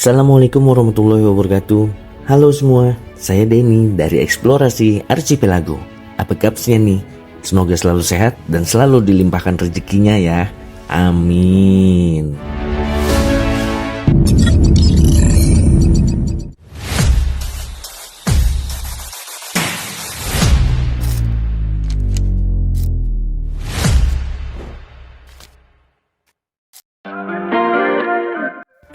Assalamualaikum warahmatullahi wabarakatuh. Halo semua, saya Denny dari Eksplorasi Archipelago. Apa kabarnya nih? Semoga selalu sehat dan selalu dilimpahkan rezekinya ya. Amin.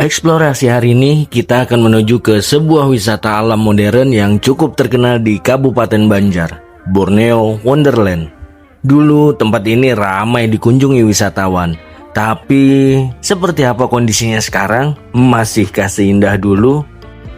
Eksplorasi hari ini kita akan menuju ke sebuah wisata alam modern yang cukup terkenal di Kabupaten Banjar, Borneo Wonderland. Dulu tempat ini ramai dikunjungi wisatawan, tapi seperti apa kondisinya sekarang? Masihkah seindah dulu?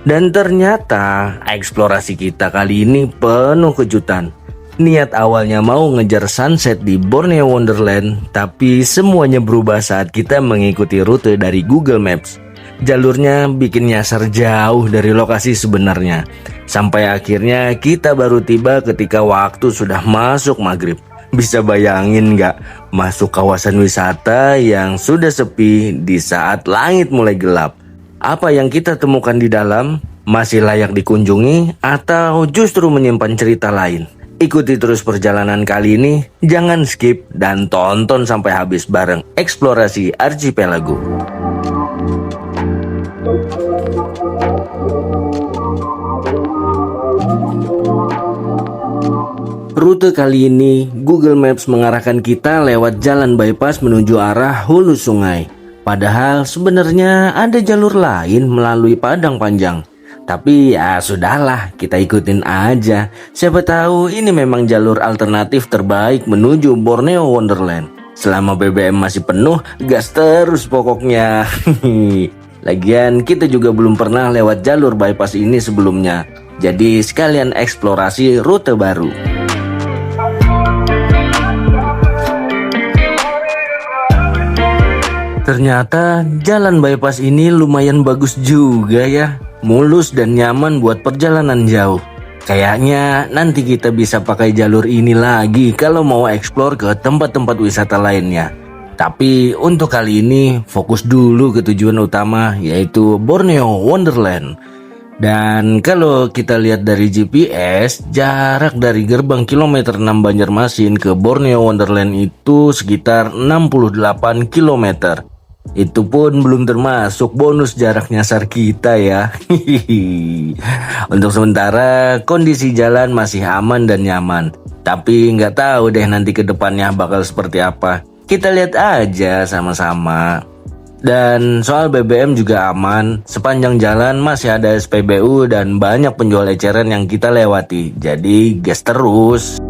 Dan ternyata eksplorasi kita kali ini penuh kejutan. Niat awalnya mau ngejar sunset di Borneo Wonderland, tapi semuanya berubah saat kita mengikuti rute dari Google Maps. Jalurnya bikin nyasar jauh dari lokasi sebenarnya. Sampai akhirnya kita baru tiba ketika waktu sudah masuk maghrib. Bisa bayangin nggak masuk kawasan wisata yang sudah sepi di saat langit mulai gelap? Apa yang kita temukan di dalam masih layak dikunjungi atau justru menyimpan cerita lain? Ikuti terus perjalanan kali ini, jangan skip dan tonton sampai habis bareng Eksplorasi Archipelago. Rute kali ini Google Maps mengarahkan kita lewat jalan bypass menuju arah hulu sungai. Padahal sebenarnya ada jalur lain melalui padang panjang. Tapi ya sudahlah, kita ikutin aja. Siapa tahu ini memang jalur alternatif terbaik menuju Borneo Wonderland. Selama BBM masih penuh, gas terus pokoknya. Lagian kita juga belum pernah lewat jalur bypass ini sebelumnya. Jadi sekalian eksplorasi rute baru. Ternyata jalan bypass ini lumayan bagus juga ya. Mulus dan nyaman buat perjalanan jauh. Kayaknya nanti kita bisa pakai jalur ini lagi kalau mau eksplor ke tempat-tempat wisata lainnya. Tapi untuk kali ini fokus dulu ke tujuan utama, yaitu Borneo Wonderland. Dan kalau kita lihat dari GPS, jarak dari gerbang kilometer 6 Banjarmasin ke Borneo Wonderland itu sekitar 68 km. Itu pun belum termasuk bonus jarak nyasar kita ya. Untuk sementara kondisi jalan masih aman dan nyaman. Tapi nggak tahu deh nanti ke depannya bakal seperti apa. Kita lihat aja sama-sama. Dan soal BBM juga aman. Sepanjang jalan masih ada SPBU dan banyak penjual eceran yang kita lewati. Jadi gas terus.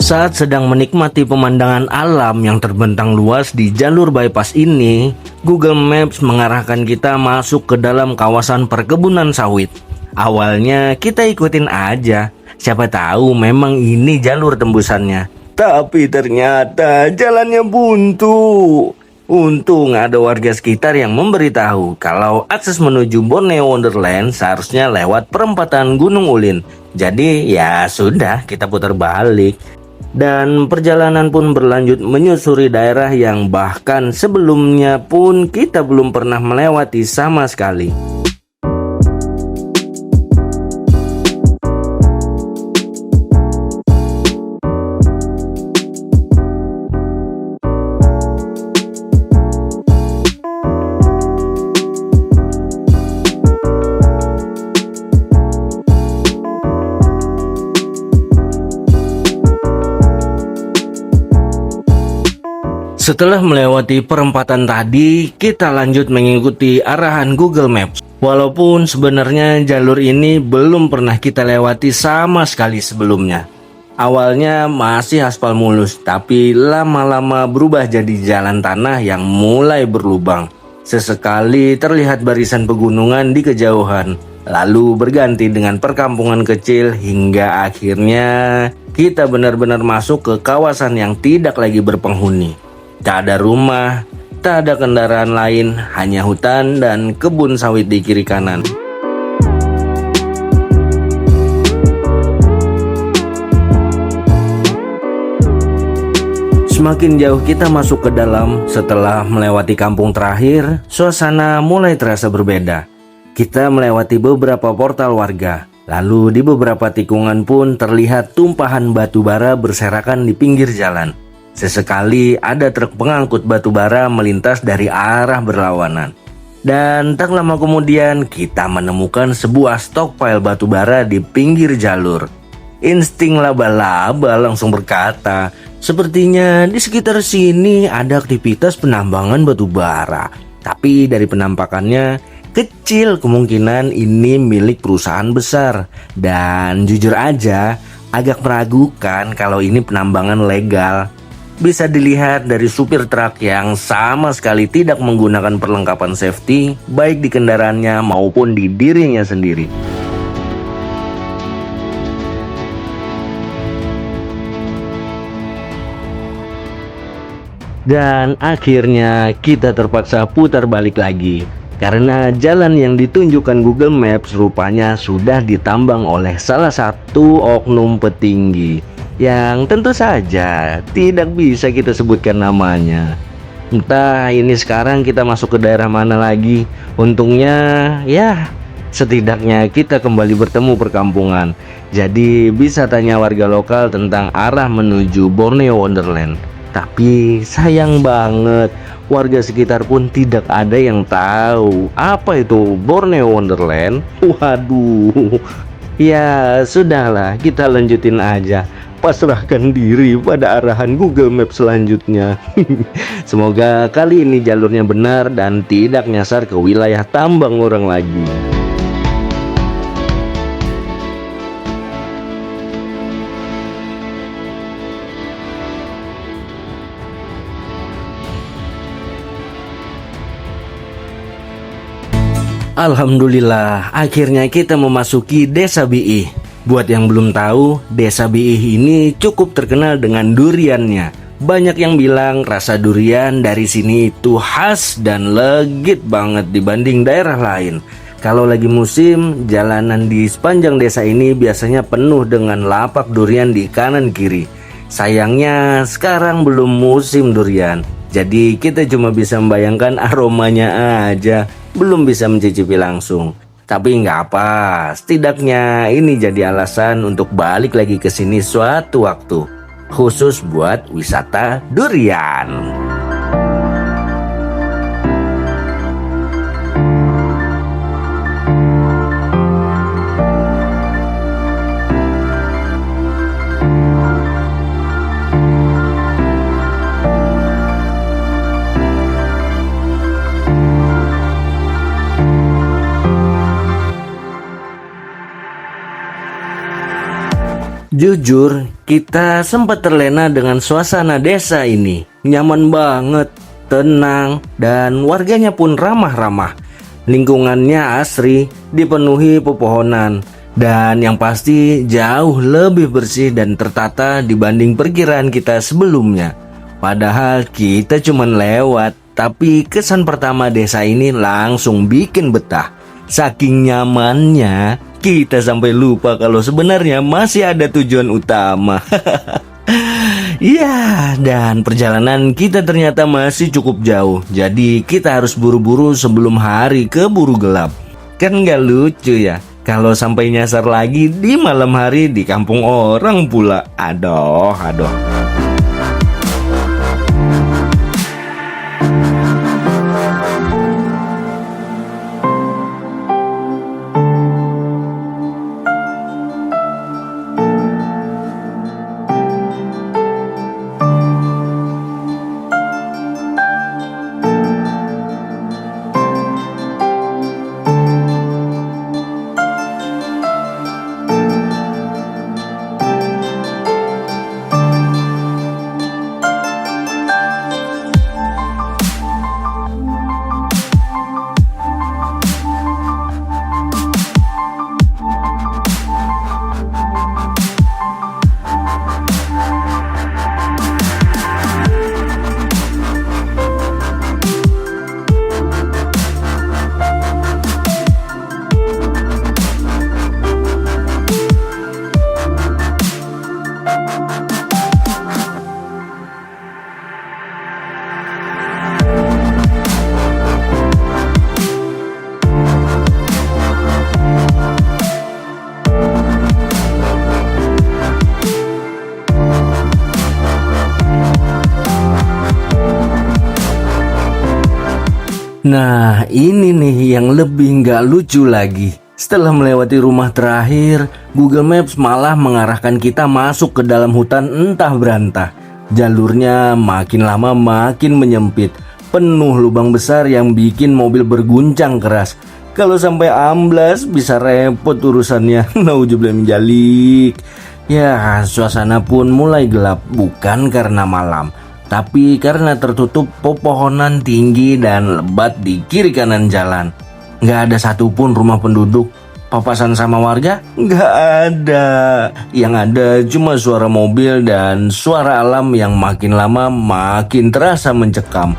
Saat sedang menikmati pemandangan alam yang terbentang luas di jalur bypass ini, Google Maps mengarahkan kita masuk ke dalam kawasan perkebunan sawit. Awalnya kita ikutin aja, siapa tahu memang ini jalur tembusannya. Tapi ternyata jalannya buntu. Untung ada warga sekitar yang memberitahu kalau akses menuju Borneo Wonderland seharusnya lewat perempatan Gunung Ulin. Jadi ya sudah, kita putar balik. Dan perjalanan pun berlanjut menyusuri daerah yang bahkan sebelumnya pun kita belum pernah melewati sama sekali. Setelah melewati perempatan tadi, kita lanjut mengikuti arahan Google Maps. Walaupun sebenarnya jalur ini belum pernah kita lewati sama sekali sebelumnya. Awalnya masih aspal mulus, tapi lama-lama berubah jadi jalan tanah yang mulai berlubang. Sesekali terlihat barisan pegunungan di kejauhan, lalu berganti dengan perkampungan kecil hingga akhirnya kita benar-benar masuk ke kawasan yang tidak lagi berpenghuni. Tak ada rumah, tak ada kendaraan lain, hanya hutan dan kebun sawit di kiri kanan. Semakin jauh kita masuk ke dalam, setelah melewati kampung terakhir, suasana mulai terasa berbeda. Kita melewati beberapa portal warga, lalu di beberapa tikungan pun terlihat tumpahan batu bara berserakan di pinggir jalan. Sesekali ada truk pengangkut batu bara melintas dari arah berlawanan. Dan tak lama kemudian kita menemukan sebuah stockpile batu bara di pinggir jalur. Insting laba-laba langsung berkata, sepertinya di sekitar sini ada aktivitas penambangan batu bara. Tapi dari penampakannya, kecil kemungkinan ini milik perusahaan besar. Dan jujur aja, agak meragukan kalau ini penambangan legal. Bisa dilihat dari supir truk yang sama sekali tidak menggunakan perlengkapan safety, baik di kendaraannya maupun di dirinya sendiri. Dan akhirnya kita terpaksa putar balik lagi karena jalan yang ditunjukkan Google Maps rupanya sudah ditambang oleh salah satu oknum petinggi yang tentu saja tidak bisa kita sebutkan namanya. Entah ini sekarang kita masuk ke daerah mana lagi. Untungnya ya setidaknya kita kembali bertemu perkampungan. Jadi bisa tanya warga lokal tentang arah menuju Borneo Wonderland. Tapi sayang banget, warga sekitar pun tidak ada yang tahu apa itu Borneo Wonderland. Waduh, ya sudahlah, kita lanjutin aja. Pasrahkan diri pada arahan Google Maps selanjutnya. Semoga kali ini jalurnya benar dan tidak nyasar ke wilayah tambang orang lagi. Alhamdulillah, akhirnya kita memasuki Desa Biih. Buat yang belum tahu, Desa Biih ini cukup terkenal dengan duriannya. Banyak yang bilang rasa durian dari sini itu khas dan legit banget dibanding daerah lain. Kalau lagi musim, jalanan di sepanjang desa ini biasanya penuh dengan lapak durian di kanan kiri. Sayangnya sekarang belum musim durian, jadi kita cuma bisa membayangkan aromanya aja, belum bisa mencicipi langsung. Tapi nggak apa, setidaknya ini jadi alasan untuk balik lagi ke sini suatu waktu, khusus buat wisata durian. Jujur, kita sempat terlena dengan suasana desa ini. Nyaman banget, tenang, dan warganya pun ramah-ramah. Lingkungannya asri, dipenuhi pepohonan, dan yang pasti jauh lebih bersih dan tertata dibanding perkiraan kita sebelumnya. Padahal kita cuma lewat, tapi kesan pertama desa ini langsung bikin betah. Saking nyamannya, kita sampai lupa kalau sebenarnya masih ada tujuan utama. Ya, dan perjalanan kita ternyata masih cukup jauh. Jadi kita harus buru-buru sebelum hari keburu gelap. Kan nggak lucu ya kalau sampai nyasar lagi di malam hari di kampung orang pula. Aduh, aduh. Nah, ini nih yang lebih nggak lucu lagi. Setelah melewati rumah terakhir, Google Maps malah mengarahkan kita masuk ke dalam hutan entah berantah. Jalurnya makin lama makin menyempit, penuh lubang besar yang bikin mobil berguncang keras. Kalau sampai amblas bisa repot urusannya. Nauzubillah min dzalik. Ya, suasana pun mulai gelap, bukan karena malam, tapi karena tertutup pepohonan tinggi dan lebat di kiri kanan jalan. Nggak ada satupun rumah penduduk. Papasan sama warga? Nggak ada. Yang ada cuma suara mobil dan suara alam yang makin lama makin terasa mencekam.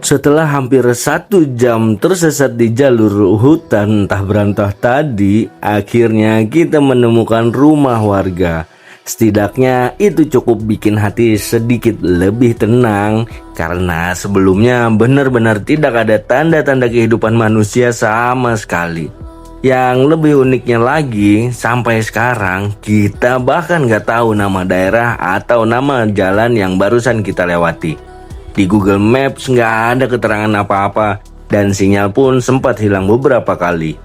Setelah hampir 1 jam tersesat di jalur hutan entah berantah tadi, akhirnya kita menemukan rumah warga. Setidaknya itu cukup bikin hati sedikit lebih tenang, karena sebelumnya benar-benar tidak ada tanda-tanda kehidupan manusia sama sekali. Yang lebih uniknya lagi, sampai sekarang kita bahkan gak tahu nama daerah atau nama jalan yang barusan kita lewati. Di Google Maps nggak ada keterangan apa-apa dan sinyal pun sempat hilang beberapa kali.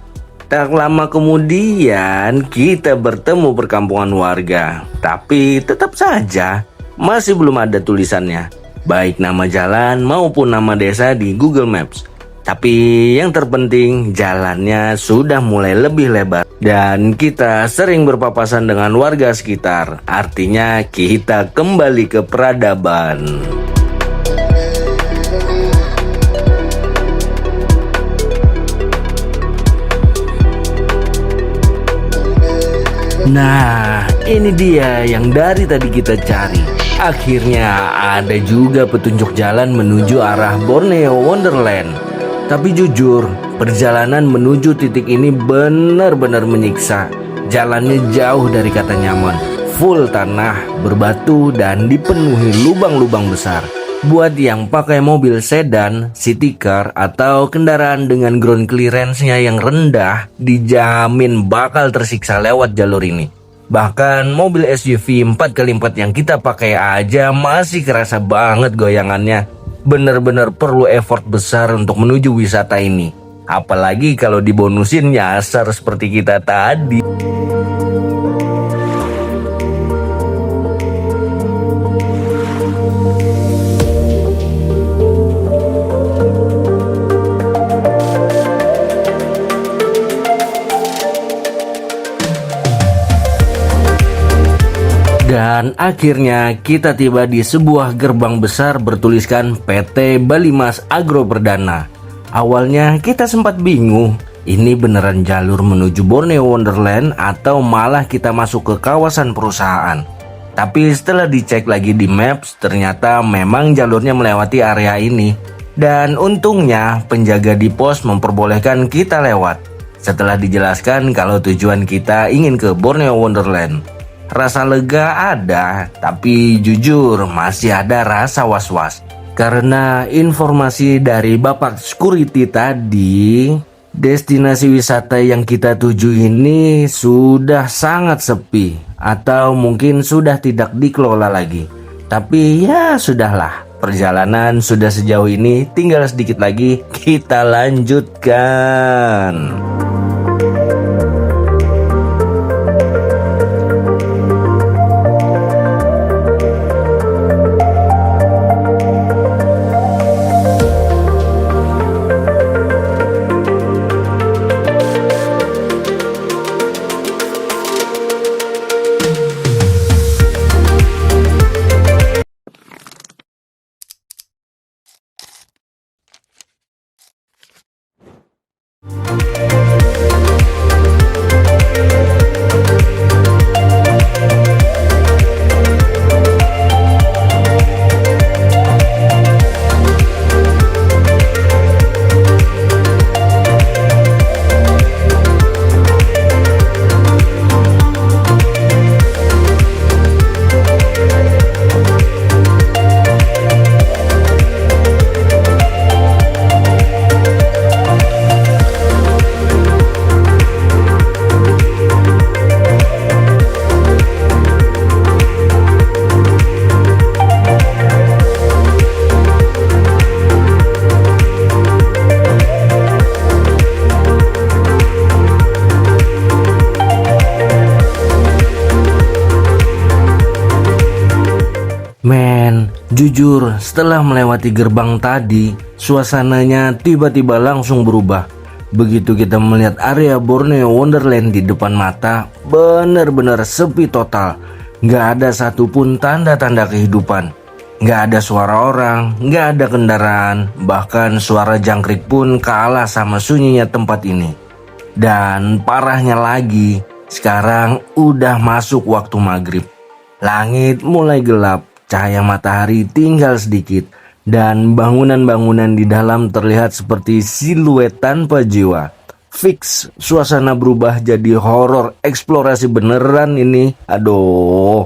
Tak lama kemudian kita bertemu perkampungan warga, tapi tetap saja masih belum ada tulisannya, baik nama jalan maupun nama desa di Google Maps. Tapi yang terpenting jalannya sudah mulai lebih lebar dan kita sering berpapasan dengan warga sekitar. Artinya kita kembali ke peradaban. Nah, ini dia yang dari tadi kita cari. Akhirnya ada juga petunjuk jalan menuju arah Borneo Wonderland. Tapi jujur, perjalanan menuju titik ini benar-benar menyiksa. Jalannya jauh dari kata nyaman, full tanah, berbatu, dan dipenuhi lubang-lubang besar. Buat yang pakai mobil sedan, city car, atau kendaraan dengan ground clearance-nya yang rendah, dijamin bakal tersiksa lewat jalur ini. Bahkan mobil SUV 4x4 yang kita pakai aja masih kerasa banget goyangannya. Bener-bener perlu effort besar untuk menuju wisata ini. Apalagi kalau dibonusin nyasar seperti kita tadi. Dan akhirnya kita tiba di sebuah gerbang besar bertuliskan PT Bali Mas Agro Perdana. Awalnya kita sempat bingung, ini beneran jalur menuju Borneo Wonderland atau malah kita masuk ke kawasan perusahaan. Tapi setelah dicek lagi di Maps, ternyata memang jalurnya melewati area ini. Dan untungnya penjaga di pos memperbolehkan kita lewat. Setelah dijelaskan kalau tujuan kita ingin ke Borneo Wonderland. Rasa lega ada, tapi jujur masih ada rasa was-was. Karena informasi dari Bapak Security tadi, destinasi wisata yang kita tuju ini sudah sangat sepi. Atau mungkin sudah tidak dikelola lagi. Tapi ya sudahlah, perjalanan sudah sejauh ini, tinggal sedikit lagi kita lanjutkan. Men, jujur setelah melewati gerbang tadi, suasananya tiba-tiba langsung berubah. Begitu kita melihat area Borneo Wonderland di depan mata, benar-benar sepi total. Nggak ada satupun tanda-tanda kehidupan. Nggak ada suara orang, nggak ada kendaraan, bahkan suara jangkrik pun kalah sama sunyinya tempat ini. Dan parahnya lagi, sekarang udah masuk waktu maghrib. Langit mulai gelap. Cahaya matahari tinggal sedikit dan bangunan-bangunan di dalam terlihat seperti siluet tanpa jiwa. Fix, suasana berubah jadi horor eksplorasi beneran ini. Aduh.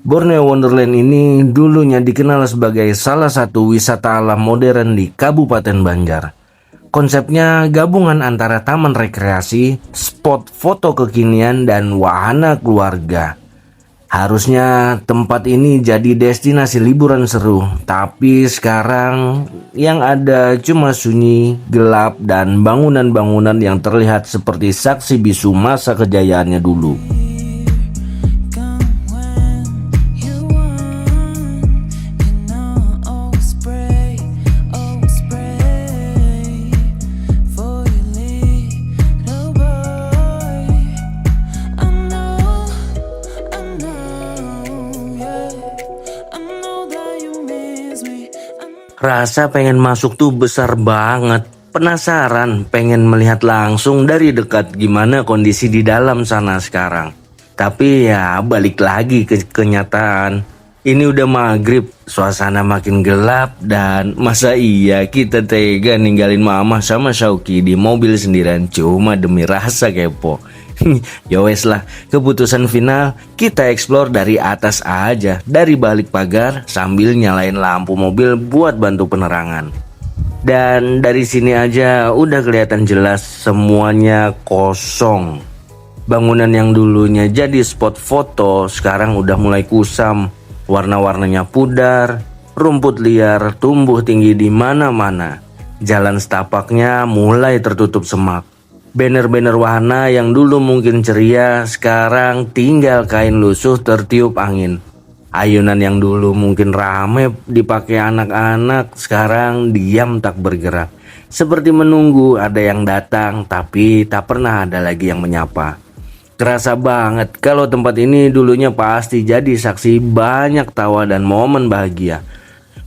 Borneo Wonderland ini dulunya dikenal sebagai salah satu wisata alam modern di Kabupaten Banjar. Konsepnya gabungan antara taman rekreasi, spot foto kekinian, dan wahana keluarga. Harusnya tempat ini jadi destinasi liburan seru, tapi sekarang yang ada cuma sunyi, gelap, dan bangunan-bangunan yang terlihat seperti saksi bisu masa kejayaannya dulu. Rasa pengen masuk tuh besar banget. Penasaran, pengen melihat langsung dari dekat gimana kondisi di dalam sana sekarang. Tapi ya balik lagi ke kenyataan. Ini udah maghrib, suasana makin gelap, dan masa iya kita tega ninggalin mama sama Syauki di mobil sendirian cuma demi rasa kepo. Ya wes lah, keputusan final kita explore dari atas aja, dari balik pagar sambil nyalain lampu mobil buat bantu penerangan. Dan dari sini aja udah kelihatan jelas semuanya kosong. Bangunan yang dulunya jadi spot foto sekarang udah mulai kusam, warna-warnanya pudar, rumput liar tumbuh tinggi di mana-mana. Jalan setapaknya mulai tertutup semak. Banner-banner wahana yang dulu mungkin ceria, sekarang tinggal kain lusuh tertiup angin. Ayunan yang dulu mungkin ramai dipakai anak-anak, sekarang diam tak bergerak. Seperti menunggu ada yang datang, tapi tak pernah ada lagi yang menyapa. Kerasa banget kalau tempat ini dulunya pasti jadi saksi banyak tawa dan momen bahagia.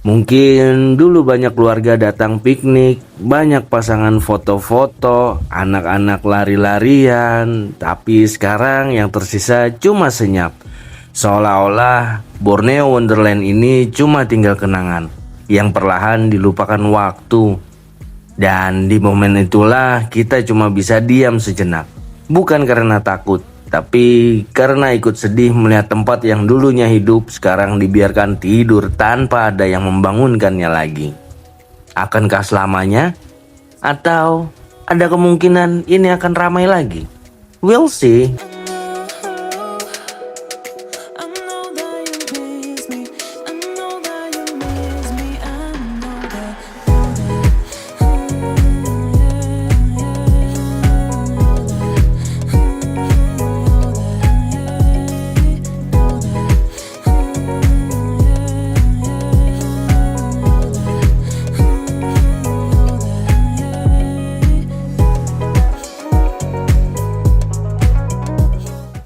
Mungkin dulu banyak keluarga datang piknik, banyak pasangan foto-foto, anak-anak lari-larian, tapi sekarang yang tersisa cuma senyap. Seolah-olah Borneo Wonderland ini cuma tinggal kenangan yang perlahan dilupakan waktu. Dan di momen itulah kita cuma bisa diam sejenak. Bukan karena takut, tapi karena ikut sedih melihat tempat yang dulunya hidup sekarang dibiarkan tidur tanpa ada yang membangunkannya lagi. Akankah selamanya? Atau ada kemungkinan ini akan ramai lagi? We'll see.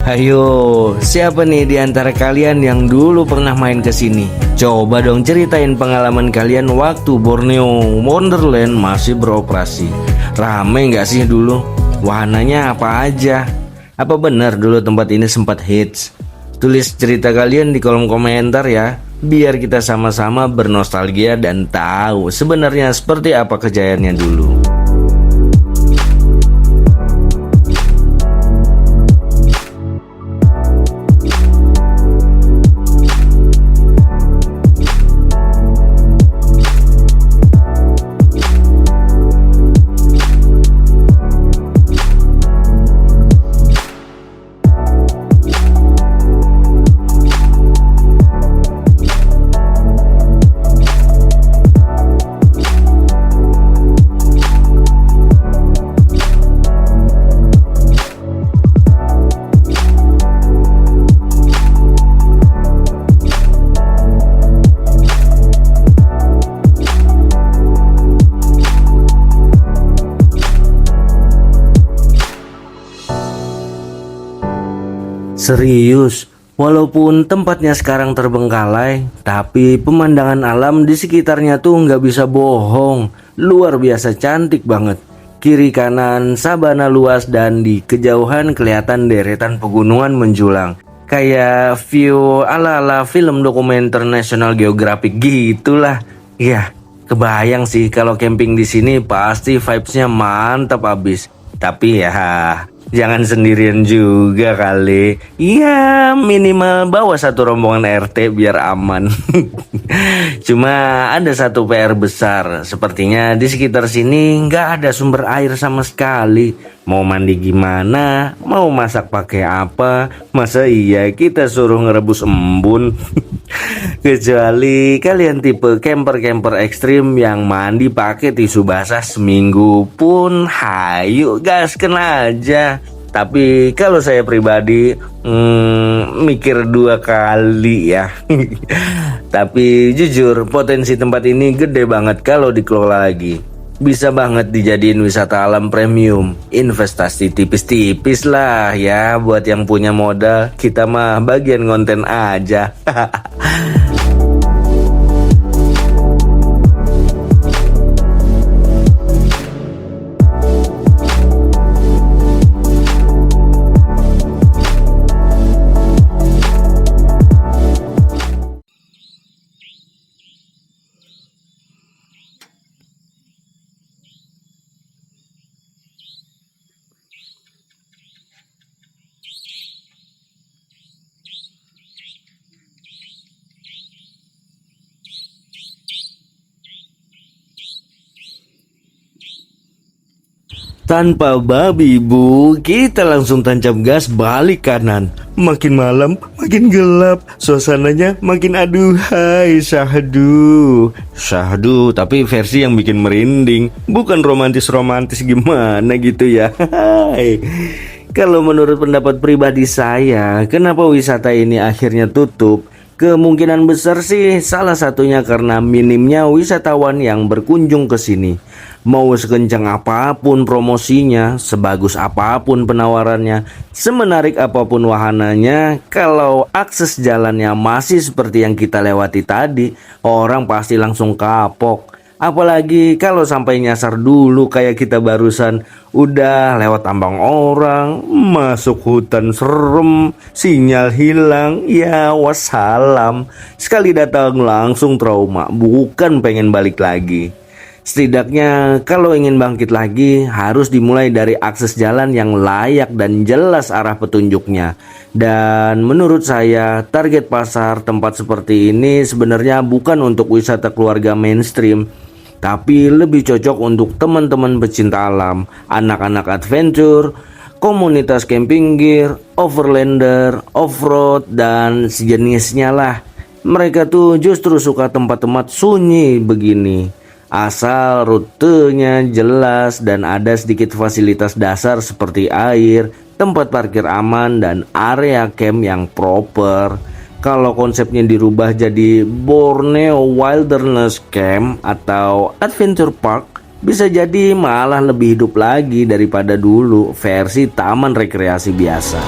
Ayo, siapa nih di antara kalian yang dulu pernah main ke sini? Coba dong ceritain pengalaman kalian waktu Borneo Wonderland masih beroperasi. Rame nggak sih dulu? Wahananya apa aja? Apa benar dulu tempat ini sempat hits? Tulis cerita kalian di kolom komentar ya, biar kita sama-sama bernostalgia dan tahu sebenarnya seperti apa kejayaannya dulu. Serius, walaupun tempatnya sekarang terbengkalai, tapi pemandangan alam di sekitarnya tuh nggak bisa bohong. Luar biasa cantik banget. Kiri kanan sabana luas dan di kejauhan kelihatan deretan pegunungan menjulang. Kayak view ala-ala film dokumenter National Geographic gitulah. Ya, kebayang sih kalau camping di sini pasti vibes-nya mantap abis. Tapi ya jangan sendirian juga kali. Iya, minimal bawa satu rombongan RT biar aman. Cuma ada satu PR besar. Sepertinya di sekitar sini nggak ada sumber air sama sekali. Mau mandi gimana? Mau masak pakai apa? Masa iya kita suruh ngerebus embun? Kecuali kalian tipe camper-camper ekstrim yang mandi pakai tisu basah seminggu pun, hayu gasken aja. Tapi kalau saya pribadi mikir dua kali ya. Tapi jujur potensi tempat ini gede banget kalau dikelola lagi. Bisa banget dijadiin wisata alam premium. Investasi tipis-tipis lah ya buat yang punya modal. Kita mah bagian konten aja. Tanpa babi bu, kita langsung tancap gas balik kanan. Makin malam, makin gelap. Suasananya makin aduhai, syahdu. Syahdu, tapi versi yang bikin merinding. Bukan romantis-romantis gimana gitu ya. Kalau menurut pendapat pribadi saya, kenapa wisata ini akhirnya tutup? Kemungkinan besar sih salah satunya karena minimnya wisatawan yang berkunjung ke sini. Mau sekencang apapun promosinya, sebagus apapun penawarannya, semenarik apapun wahananya, kalau akses jalannya masih seperti yang kita lewati tadi, orang pasti langsung kapok. Apalagi kalau sampai nyasar dulu kayak kita barusan, udah lewat tambang orang, masuk hutan serem, sinyal hilang, ya wassalam. Sekali datang langsung trauma, bukan pengen balik lagi. Setidaknya kalau ingin bangkit lagi harus dimulai dari akses jalan yang layak dan jelas arah petunjuknya. Dan menurut saya target pasar tempat seperti ini sebenarnya bukan untuk wisata keluarga mainstream, tapi lebih cocok untuk teman-teman pecinta alam, anak-anak adventure, komunitas camping gear, overlander, off-road, dan sejenisnya lah. Mereka tuh justru suka tempat-tempat sunyi begini. Asal rutenya jelas dan ada sedikit fasilitas dasar seperti air, tempat parkir aman, dan area camp yang proper. Kalau konsepnya dirubah jadi Borneo Wilderness Camp atau Adventure Park, bisa jadi malah lebih hidup lagi daripada dulu versi taman rekreasi biasa.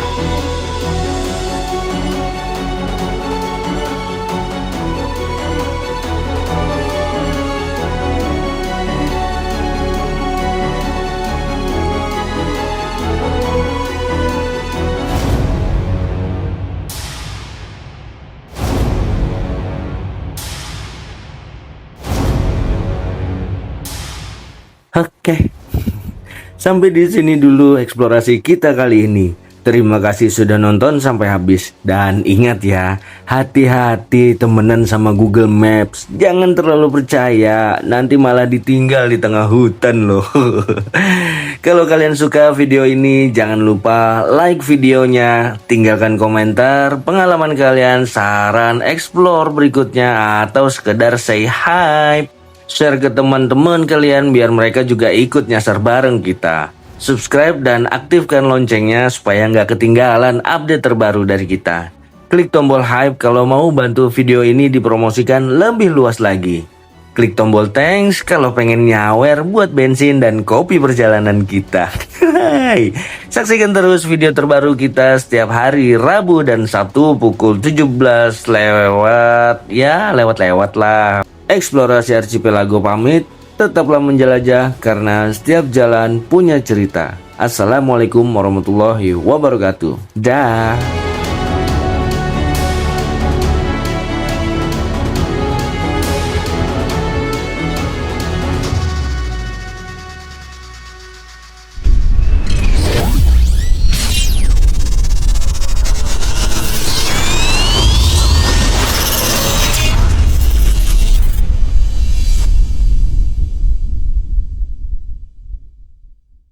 Oke, sampai di sini dulu eksplorasi kita kali ini. Terima kasih sudah nonton sampai habis. Dan ingat ya, hati-hati temenan sama Google Maps. Jangan terlalu percaya, nanti malah ditinggal di tengah hutan loh. Kalau kalian suka video ini, jangan lupa like videonya, tinggalkan komentar, pengalaman kalian, saran explore berikutnya, atau sekedar say hi. Share ke teman-teman kalian biar mereka juga ikut nyasar bareng kita. Subscribe dan aktifkan loncengnya supaya nggak ketinggalan update terbaru dari kita. Klik tombol hype kalau mau bantu video ini dipromosikan lebih luas lagi. Klik tombol thanks kalau pengen nyawer buat bensin dan kopi perjalanan kita. Saksikan terus video terbaru kita setiap hari Rabu dan Sabtu pukul 17 lewat lah. Eksplorasi Archipelago pamit, tetaplah menjelajah karena setiap jalan punya cerita. Assalamualaikum warahmatullahi wabarakatuh. Dah.